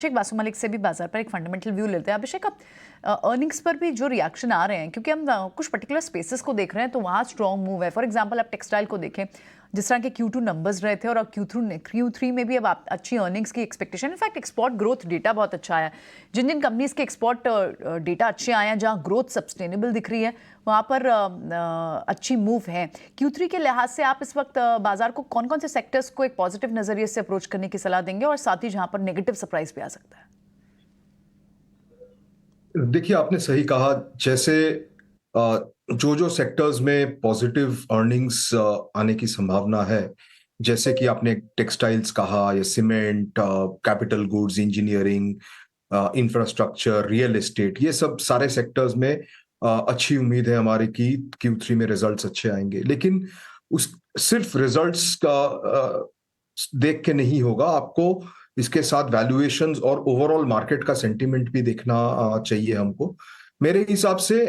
अभिषेक बासु मलिक से भी बाजार पर एक फंडामेंटल व्यू लेते हैं। अभिषेक, अब अर्निंग्स पर भी जो रिएक्शन आ रहे हैं, क्योंकि हम कुछ पर्टिकुलर स्पेसेस को देख रहे हैं तो वहाँ स्ट्रॉन्ग मूव है। फॉर एग्जांपल आप टेक्सटाइल को देखें, जिस तरह के Q2 नंबर्स रहे थे और अब Q3 में भी अब अच्छी अर्निंग्स की expectation. In fact export growth data बहुत अच्छा आया। जिन जिन कंपनीज के एक्सपोर्ट डेटा अच्छे आए हैं, जहाँ ग्रोथ सस्टेनेबल दिख रही है, वहाँ पर अच्छी मूव है। Q3 के लिहाज से आप इस वक्त बाजार को कौन कौन से सेक्टर्स को एक पॉजिटिव नजरिए से अप्रोच करने की सलाह देंगे, और साथ ही जहाँ पर नेगेटिव सरप्राइज भी आ सकता है? देखिए, आपने सही कहा। जैसे जो जो सेक्टर्स में पॉजिटिव अर्निंग्स आने की संभावना है, जैसे कि आपने टेक्सटाइल्स कहा, या cement, capital goods, engineering, infrastructure, real estate, ये सब सारे सेक्टर्स में अच्छी उम्मीद है हमारी कि Q3 में रिजल्ट्स अच्छे आएंगे। लेकिन उस सिर्फ रिजल्ट्स का देख के नहीं होगा, आपको इसके साथ वैल्यूएशंस और ओवरऑल मार्केट का सेंटीमेंट भी देखना चाहिए हमको। मेरे हिसाब से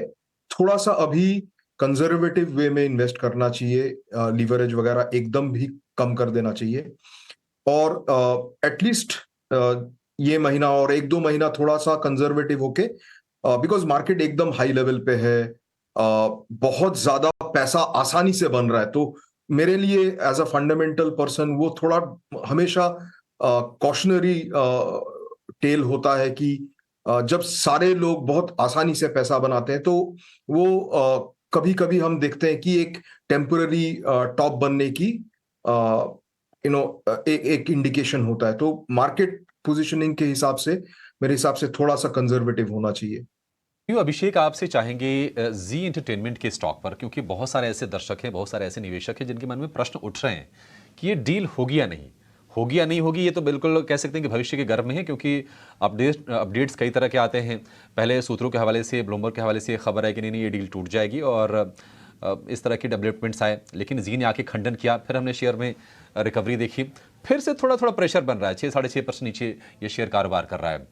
थोड़ा सा अभी कंजर्वेटिव वे में इन्वेस्ट करना चाहिए, लीवरेज वगैरह एकदम भी कम कर देना चाहिए, और एटलीस्ट ये महीना और एक दो महीना थोड़ा सा कंजर्वेटिव होके, बिकॉज मार्केट एकदम हाई लेवल पे है, बहुत ज्यादा पैसा आसानी से बन रहा है। तो मेरे लिए एज अ फंडामेंटल पर्सन वो थोड़ा हमेशा कॉशनरी टेल होता है कि जब सारे लोग बहुत आसानी से पैसा बनाते हैं तो वो कभी कभी हम देखते हैं कि एक टेम्पररी टॉप बनने की एक इंडिकेशन होता है। तो मार्केट पोजीशनिंग के हिसाब से मेरे हिसाब से थोड़ा सा कंजर्वेटिव होना चाहिए। क्यों अभिषेक, आपसे चाहेंगे जी एंटरटेनमेंट के स्टॉक पर, क्योंकि बहुत सारे ऐसे दर्शक हैं, बहुत सारे ऐसे निवेशक हैं जिनके मन में प्रश्न उठ रहे हैं कि ये डील होगी या नहीं होगी या नहीं होगी। ये तो बिल्कुल कह सकते हैं कि भविष्य के गर्भ में है, क्योंकि अपडेट्स कई तरह के आते हैं। पहले सूत्रों के हवाले से, ब्लूमबर्ग के हवाले से खबर है कि नहीं ये डील टूट जाएगी, और इस तरह की डेवलपमेंट्स आए, लेकिन जी ने आके खंडन किया। फिर हमने शेयर में रिकवरी देखी, फिर से थोड़ा थोड़ा प्रेशर बन रहा है, 6-6.5% नीचे ये शेयर कारोबार कर रहा है।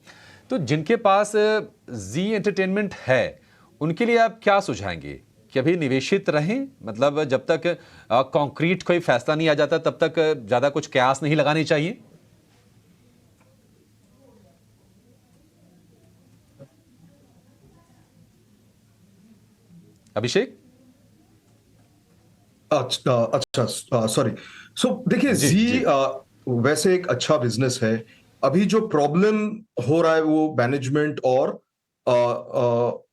तो जिनके पास जी एंटरटेनमेंट है उनके लिए आप क्या सुझाएंगे कि अभी निवेशित रहें, मतलब जब तक कॉन्क्रीट कोई फैसला नहीं आ जाता तब तक ज्यादा कुछ कयास नहीं लगानी चाहिए? अभिषेक? अच्छा, सॉरी। सो देखिए, जी जी जी। वैसे एक अच्छा बिजनेस है। अभी जो प्रॉब्लम हो रहा है वो मैनेजमेंट और अ, अ,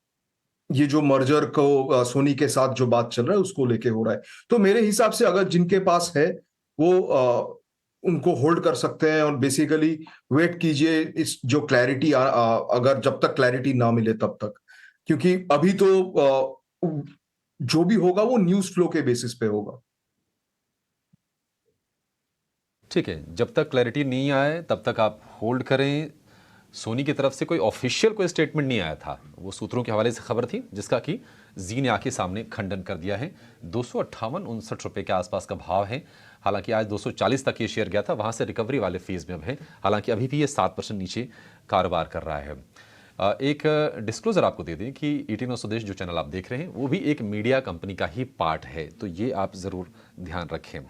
ये जो मर्जर को सोनी के साथ जो बात चल रहा है उसको लेके हो रहा है। तो मेरे हिसाब से अगर जिनके पास है वो उनको होल्ड कर सकते हैं, और बेसिकली वेट कीजिए इस जो क्लैरिटी अगर जब तक क्लैरिटी ना मिले तब तक, क्योंकि अभी तो जो भी होगा वो न्यूज फ्लो के बेसिस पे होगा। ठीक है, जब तक क्लैरिटी नहीं आए तब तक आप होल्ड करें। सोनी की तरफ से कोई ऑफिशियल कोई स्टेटमेंट नहीं आया था, वो सूत्रों के हवाले से खबर थी जिसका कि जी ने आके सामने खंडन कर दिया है। 258-59 रुपए के आसपास का भाव है। हालांकि आज 240 तक ये शेयर गया था, वहां से रिकवरी वाले फेज में अब है। हालांकि अभी भी ये 7% नीचे कारोबार कर रहा है। एक डिस्क्लोजर आपको दे दें कि 18 स्वदेश जो चैनल आप देख रहे हैं वो भी एक मीडिया कंपनी का ही पार्ट है, तो ये आप ज़रूर ध्यान रखें।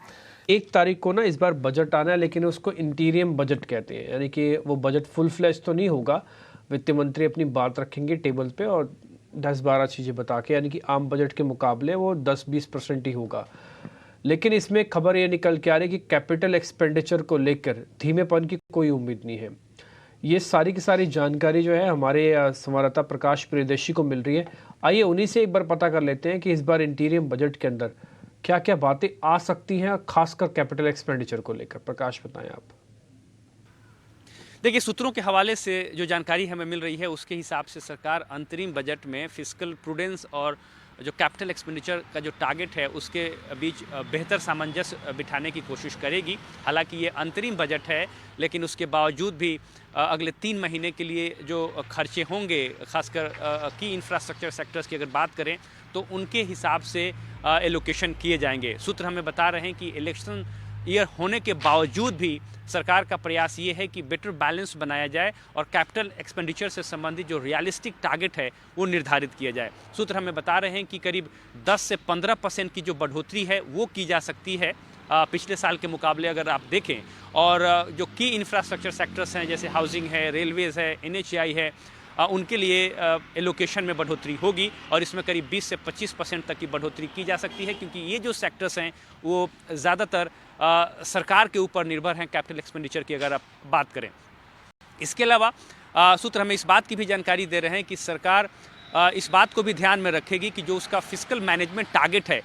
1 तारीख को ना इस बार बजट आना है, लेकिन उसको इंटीरियम बजट कहते हैं, यानी कि वो बजट फुल फ्लैश तो नहीं होगा। वित्त मंत्री अपनी बात रखेंगे टेबल पे और 10-12 चीज़ें बता के, यानी कि आम बजट के मुकाबले वो 10-20% ही होगा। लेकिन इसमें खबर ये निकल के आ रही है कि कैपिटल एक्सपेंडिचर को लेकर धीमेपन की कोई उम्मीद नहीं है। ये सारी की सारी जानकारी जो है हमारे संवाददाता प्रकाश प्रियदर्शी को मिल रही है। आइए उन्हीं से एक बार पता कर लेते हैं कि इस बार इंटीरियम बजट के अंदर क्या क्या बातें आ सकती हैं, खासकर कैपिटल एक्सपेंडिचर को लेकर। प्रकाश, बताएं आप। देखिए, सूत्रों के हवाले से जो जानकारी हमें मिल रही है उसके हिसाब से सरकार अंतरिम बजट में फिस्कल प्रूडेंस और जो कैपिटल एक्सपेंडिचर का जो टारगेट है उसके बीच बेहतर सामंजस्य बिठाने की कोशिश करेगी। हालांकि ये अंतरिम बजट है, लेकिन उसके बावजूद भी अगले 3 महीने के लिए जो खर्चे होंगे, खासकर की इंफ्रास्ट्रक्चर सेक्टर्स की अगर बात करें तो उनके हिसाब से एलोकेशन किए जाएंगे। सूत्र हमें बता रहे हैं कि इलेक्शन ईयर होने के बावजूद भी सरकार का प्रयास ये है कि बेटर बैलेंस बनाया जाए और कैपिटल एक्सपेंडिचर से संबंधित जो रियलिस्टिक टारगेट है वो निर्धारित किया जाए। सूत्र हमें बता रहे हैं कि करीब 10 से 15% की जो बढ़ोतरी है वो की जा सकती है पिछले साल के मुकाबले अगर आप देखें, और जो की इंफ्रास्ट्रक्चर सेक्टर्स हैं जैसे हाउसिंग है, रेलवेज़ है, NHAI है, उनके लिए एलोकेशन में बढ़ोतरी होगी और इसमें करीब 20 से 25% तक की बढ़ोतरी की जा सकती है, क्योंकि ये जो सेक्टर्स हैं वो ज़्यादातर सरकार के ऊपर निर्भर हैं कैपिटल एक्सपेंडिचर की अगर आप बात करें। इसके अलावा सूत्र हमें इस बात की भी जानकारी दे रहे हैं कि सरकार इस बात को भी ध्यान में रखेगी कि जो उसका फिस्कल मैनेजमेंट टारगेट है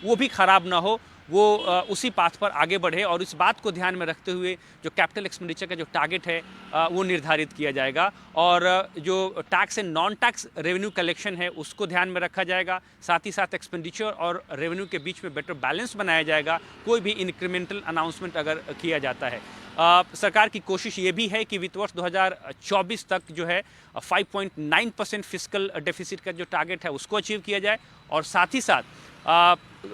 वो भी ख़राब ना हो, वो उसी पाथ पर आगे बढ़े, और इस बात को ध्यान में रखते हुए जो कैपिटल एक्सपेंडिचर का जो टारगेट है वो निर्धारित किया जाएगा, और जो tax and non tax revenue collection है उसको ध्यान में रखा जाएगा। साथ ही साथ एक्सपेंडिचर और रेवेन्यू के बीच में बेटर बैलेंस बनाया जाएगा, कोई भी इंक्रीमेंटल अनाउंसमेंट अगर किया जाता है। सरकार की कोशिश ये भी है कि वित्त वर्ष 2024 तक जो है 5.9% फिस्कल डेफिसिट का जो टारगेट है उसको अचीव किया जाए, और साथ ही साथ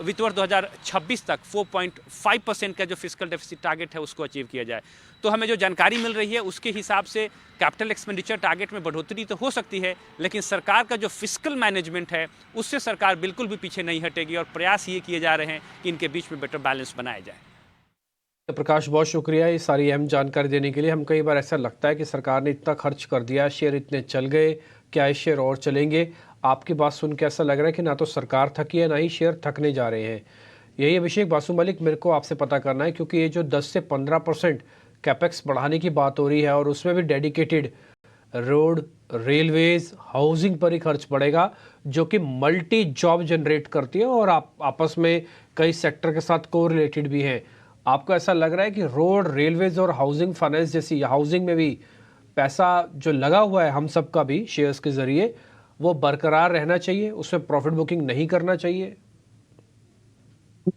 वित्त वर्ष 2026 तक 4.5% का जो फिस्कल डेफिसिट टारगेट है उसको अचीव किया जाए। तो हमें जो जानकारी मिल रही है उसके हिसाब से कैपिटल एक्सपेंडिचर टारगेट में बढ़ोतरी तो हो सकती है, लेकिन सरकार का जो फिस्कल मैनेजमेंट है उससे सरकार बिल्कुल भी पीछे नहीं हटेगी, और प्रयास ये किए जा रहे हैं कि इनके बीच में बेटर बैलेंस बनाया जाए। तो प्रकाश, बहुत शुक्रिया ये सारी अहम जानकारी देने के लिए। हम कई बार ऐसा लगता है कि सरकार ने इतना खर्च कर दिया, शेयर इतने चल गए, क्या ये शेयर और चलेंगे? आपकी बात सुन के ऐसा लग रहा है कि ना तो सरकार थकी है, ना ही शेयर थकने जा रहे हैं। यही अभिषेक बासु मलिक, मेरे को आपसे पता करना है, क्योंकि ये जो 10 से 15% कैपेक्स बढ़ाने की बात हो रही है और उसमें भी डेडिकेटेड रोड, रेलवेज, हाउसिंग पर ही खर्च बढ़ेगा, जो कि मल्टी जॉब जनरेट करती है और आप आपस में कई सेक्टर के साथ को रिलेटेड भी हैं। आपको ऐसा लग रहा है कि रोड, रेलवेज और हाउसिंग फाइनेंस जैसी हाउसिंग में भी पैसा जो लगा हुआ है हम सब का भी शेयर्स के जरिए, वो बरकरार रहना चाहिए, उसमें प्रॉफिट बुकिंग नहीं करना चाहिए?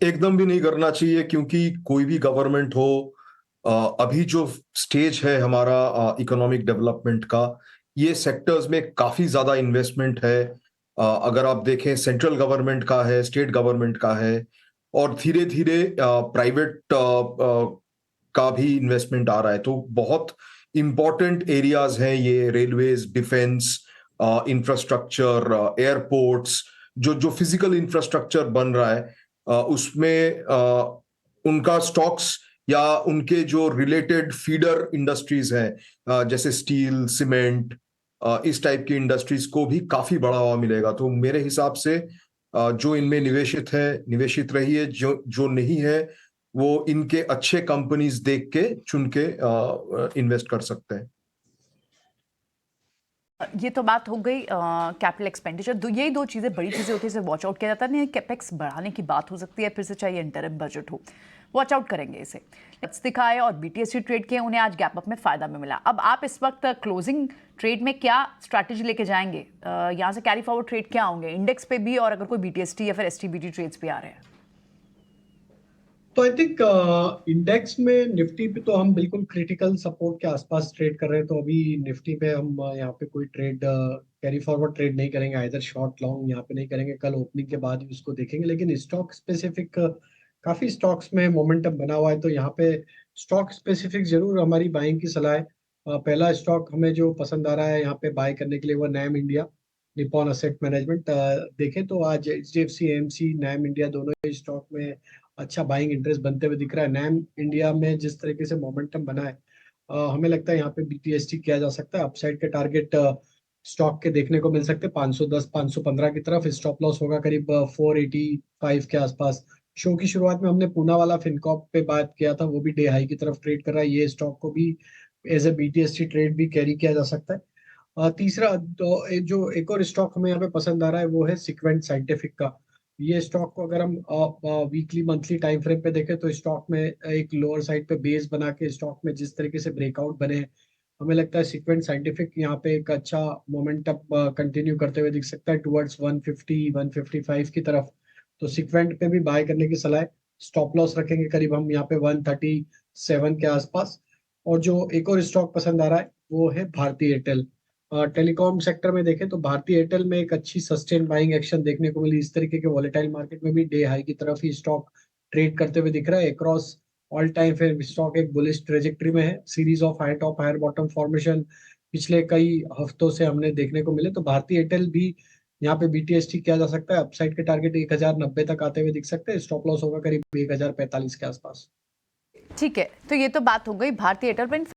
एकदम भी नहीं करना चाहिए, क्योंकि कोई भी गवर्नमेंट हो, अभी जो स्टेज है हमारा इकोनॉमिक डेवलपमेंट का, ये सेक्टर्स में काफी ज्यादा इन्वेस्टमेंट है। अगर आप देखें, सेंट्रल गवर्नमेंट का है, स्टेट गवर्नमेंट का है, और धीरे धीरे प्राइवेट का भी इन्वेस्टमेंट आ रहा है। तो बहुत इंपॉर्टेंट एरियाज हैं ये, रेलवेज, डिफेंस, इंफ्रास्ट्रक्चर, एयरपोर्ट्स, जो जो फिजिकल इंफ्रास्ट्रक्चर बन रहा है उसमें उनका स्टॉक्स या उनके जो रिलेटेड फीडर इंडस्ट्रीज हैं, जैसे स्टील, सीमेंट, इस टाइप की इंडस्ट्रीज को भी काफी बढ़ावा मिलेगा। तो मेरे हिसाब से जो इनमें निवेशित है, निवेशित रहिए, जो नहीं है वो इनके अच्छे कंपनीज देख के चुन के इन्वेस्ट कर सकते हैं। ये तो बात हो गई कैपिटल एक्सपेंडिचर। यही दो चीज़ें बड़ी चीज़ें होती है जिसे वॉच आउट किया जाता है। नहीं, कैपेक्स बढ़ाने की बात हो सकती है, फिर से चाहिए इंटरिम बजट हो, वॉच आउट करेंगे इसे। दिखाए और BTST ट्रेड किए, उन्हें आज गैप अप में फ़ायदा में मिला। अब आप इस वक्त क्लोजिंग ट्रेड में क्या स्ट्रैटेजी लेके जाएंगे? यहाँ से कैरी फॉरवर्ड ट्रेड क्या होंगे इंडेक्स पे भी, और अगर कोई BTST या फिर STBT ट्रेड्स भी आ रहे हैं? तो आई थिंक इंडेक्स में निफ्टी पे तो हम बिल्कुल क्रिटिकल सपोर्ट के आसपास ट्रेड कर रहे हैं। तो अभी निफ्टी पे हम यहाँ पे कोई ट्रेड कैरी फॉरवर्ड ट्रेड नहीं करेंगे, आइदर शॉर्ट लॉन्ग यहाँ पे नहीं करेंगे। कल ओपनिंग के बाद ही उसको देखेंगे। लेकिन स्टॉक स्पेसिफिक काफी स्टॉक्स में मोमेंटम बना हुआ है, तो यहाँ पे स्टॉक स्पेसिफिक जरूर हमारी बाइंग की सलाह है। पहला स्टॉक हमें जो पसंद आ रहा है यहाँ पे बाय करने के लिए वो NAM India, Nippon asset management. देखें तो आज HDFC AMC, नैम इंडिया दोनों ही स्टॉक में अच्छा बाइंग इंटरेस्ट बनते हुए दिख रहा है। नैम इंडिया में जिस तरीके से मोमेंटम बना है, हमें लगता है यहाँ पे BTST किया जा सकता है। अपसाइड के टारगेट स्टॉक के देखने को मिल सकते हैं 510 515 की तरफ। स्टॉप लॉस होगा करीब 485 के आसपास। शो की शुरुआत में हमने पूना वाला फिनकॉप पे बात किया था, वो भी डे हाई की तरफ ट्रेड कर रहा है। ये स्टॉक को भी एज ए BTST ट्रेड भी कैरी किया जा सकता है। तीसरा तो जो एक और स्टॉक हमें यहाँ पे पसंद आ रहा है वो है सीक्वेंट साइंटिफिक का। ये स्टॉक को अगर हम वीकली मंथली टाइम फ्रेम पे देखें तो स्टॉक में एक लोअर साइड पे बेस बना के स्टॉक में जिस तरीके से ब्रेकआउट बने हैं, हमें लगता है सीक्वेंट साइंटिफिक यहाँ पे एक अच्छा मोमेंटम कंटिन्यू करते हुए दिख सकता है टुवर्ड्स 150 155 की तरफ। तो सीक्वेंट पे भी बाय करने की सलाह है। स्टॉप लॉस रखेंगे करीब हम यहाँ पे 137 के आसपास। और जो एक और स्टॉक पसंद आ रहा है वो है भारती एयरटेल। टेलीकॉम सेक्टर में देखें तो भारतीय एयरटेल में एक अच्छी सस्टेन बाइंग एक्शन देखने को मिली। इस तरीके के वॉलेटाइल मार्केट में भी डे हाई की तरफ ही स्टॉक ट्रेड करते हुए दिख रहा है। अक्रॉस ऑल टाइम फिर स्टॉक एक बुलिश ट्रेजेक्ट्री में है। Series of high top higher bottom formation पिछले कई हफ्तों से हमने देखने को मिले। तो भारतीय एयरटेल भी यहाँ पे BTST किया जा सकता है। अपसाइड के टारगेट 1090 तक आते हुए दिख सकते हैं। स्टॉप लॉस होगा करीब 1045 के आसपास। ठीक है, तो ये तो बात हो गई भारतीय एयरटेल।